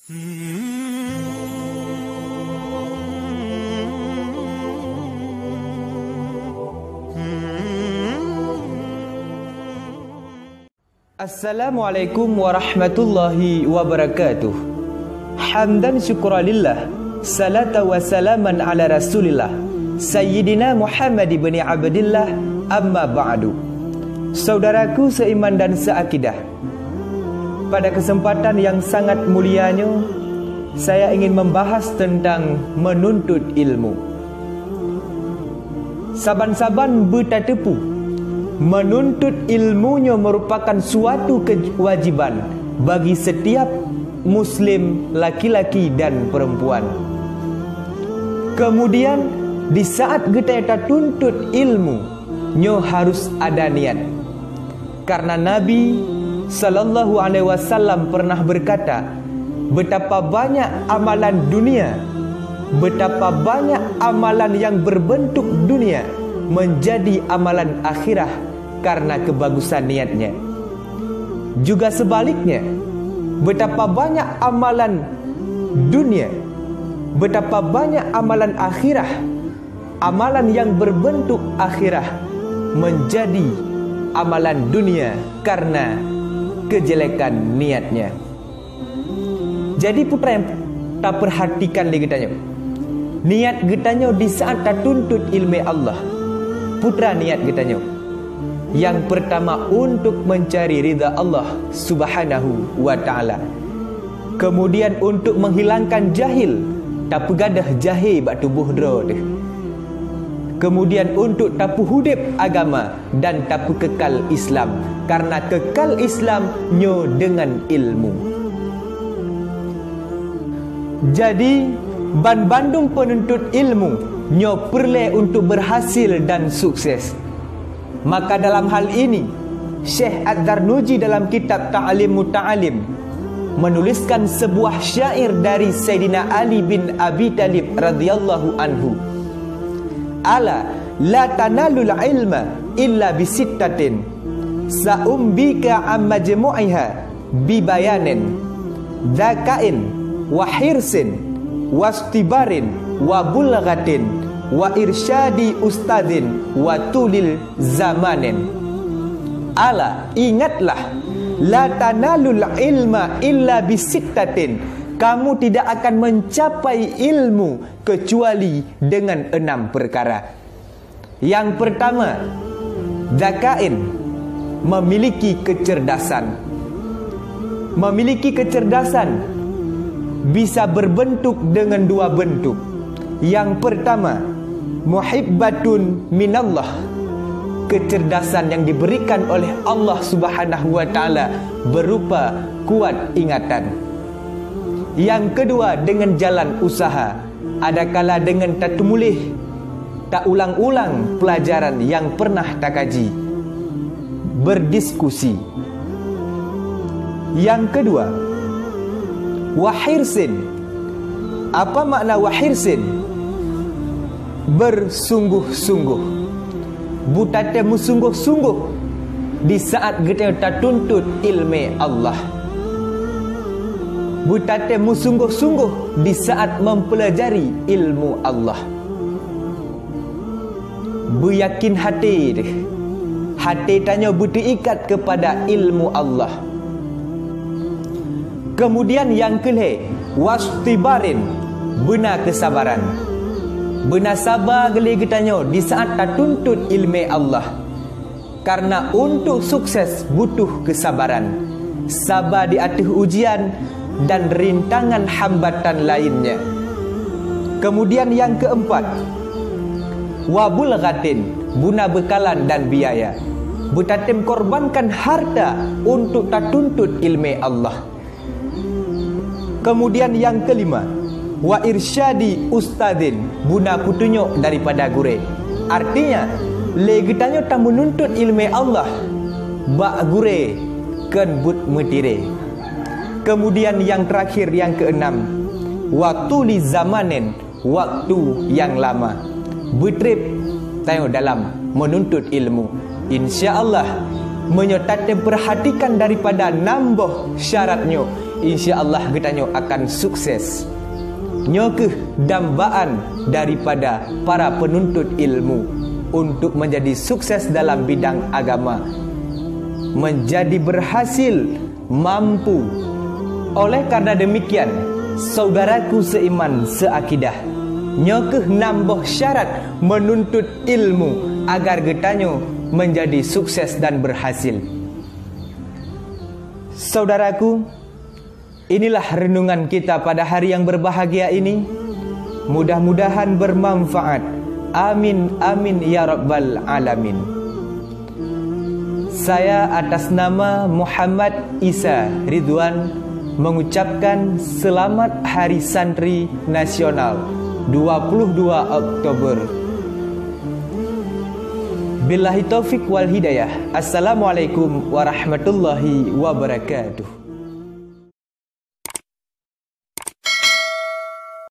Assalamualaikum warahmatullahi wabarakatuh. Hamdan syukralillah, salata wa salaman ala rasulillah, Sayyidina Muhammad ibn Abdillah, amma ba'du. Saudaraku seiman dan seakidah, pada kesempatan yang sangat mulianya, saya ingin membahas tentang menuntut ilmu. Saban-saban bertatepu, menuntut ilmunya merupakan suatu kewajiban bagi setiap Muslim laki-laki dan perempuan. Kemudian di saat kita tuntut ilmu, nyo harus ada niat. Karena Nabi sallallahu alaihi wasallam pernah berkata, betapa banyak amalan dunia, betapa banyak amalan yang berbentuk dunia menjadi amalan akhirah karena kebagusan niatnya. Juga sebaliknya, betapa banyak amalan dunia, betapa banyak amalan akhirah, amalan yang berbentuk akhirah menjadi amalan dunia karena kejelekan niatnya. Jadi putra yang tak perhatikan lagi getanya, niat getanya di saat tak tuntut ilmu Allah. Putra niat getanya, yang pertama untuk mencari ridha Allah subhanahu wa ta'ala. Kemudian untuk menghilangkan jahil, tak pegadah jahil bak tubuh dro deh. Kemudian untuk tapu hudip agama dan tapu kekal Islam, karena kekal Islam nyo dengan ilmu. Jadi ban-bandung penuntut ilmu nyo perle untuk berhasil dan sukses. Maka dalam hal ini Syekh Ad-Darnuji dalam kitab Ta'alim Muta'alim menuliskan sebuah syair dari Sayyidina Ali bin Abi Talib radhiyallahu anhu. Ala la tanalul ilma illa bisittatin sa'umbika amma majmu'iha bibayanin dzakain wa hirsin wastibarin wa bulghatin wa irsyadi ustadzin wa tulil zamanin. Ala, ingatlah, la tanalul ilma illa bisittatin, kamu tidak akan mencapai ilmu kecuali dengan 6 perkara. Yang pertama, zakain, memiliki kecerdasan. Memiliki kecerdasan bisa berbentuk dengan 2 bentuk. Yang pertama, muhibbatun minallah, kecerdasan yang diberikan oleh Allah subhanahu wa ta'ala berupa kuat ingatan. Yang kedua, dengan jalan usaha, adakala dengan tak tumulih, tak ulang-ulang pelajaran yang pernah tak kaji, berdiskusi. Yang kedua, wahirsin. Apa makna wahirsin? Bersungguh-sungguh. Butate musungguh-sungguh di saat kita tuntut ilmu Allah. Butate musungguh-sungguh di saat mempelajari ilmu Allah. Beryakin hati, hati tanya berikat kepada ilmu Allah. Kemudian yang kelih, wastibarin, benar kesabaran. Benar sabar geli getanya di saat tak tuntut ilmu Allah. Karena untuk sukses butuh kesabaran. Sabar di atas ujian dan rintangan hambatan lainnya. Kemudian yang keempat, wabulghatin, guna bekalan dan biaya. Betatim korbankan harta untuk tak tuntut ilmu Allah. Kemudian yang kelima, wa irsyadi ustadzin, guna putunjuk daripada gure. Artinya legitanyo tak menuntut ilmu Allah, bak gure ken but metire. Kemudian yang terakhir, yang keenam, waktu li zamanin, waktu yang lama. Betrip tengok dalam menuntut ilmu. InsyaAllah menyertai perhatikan daripada nambah syaratnya, insya-Allah getanyo akan sukses. Nyokeh dambaan daripada para penuntut ilmu untuk menjadi sukses dalam bidang agama, menjadi berhasil, mampu. Oleh karena demikian, saudaraku seiman seakidah, nyokeh nambah syarat menuntut ilmu agar getanyo menjadi sukses dan berhasil. Saudaraku, inilah renungan kita pada hari yang berbahagia ini. Mudah-mudahan bermanfaat. Amin, amin ya rabbal alamin. Saya atas nama Muhammad Isa Ridwan mengucapkan selamat Hari Santri Nasional 22 Oktober. Billahi taufik wal hidayah. Assalamualaikum warahmatullahi wabarakatuh.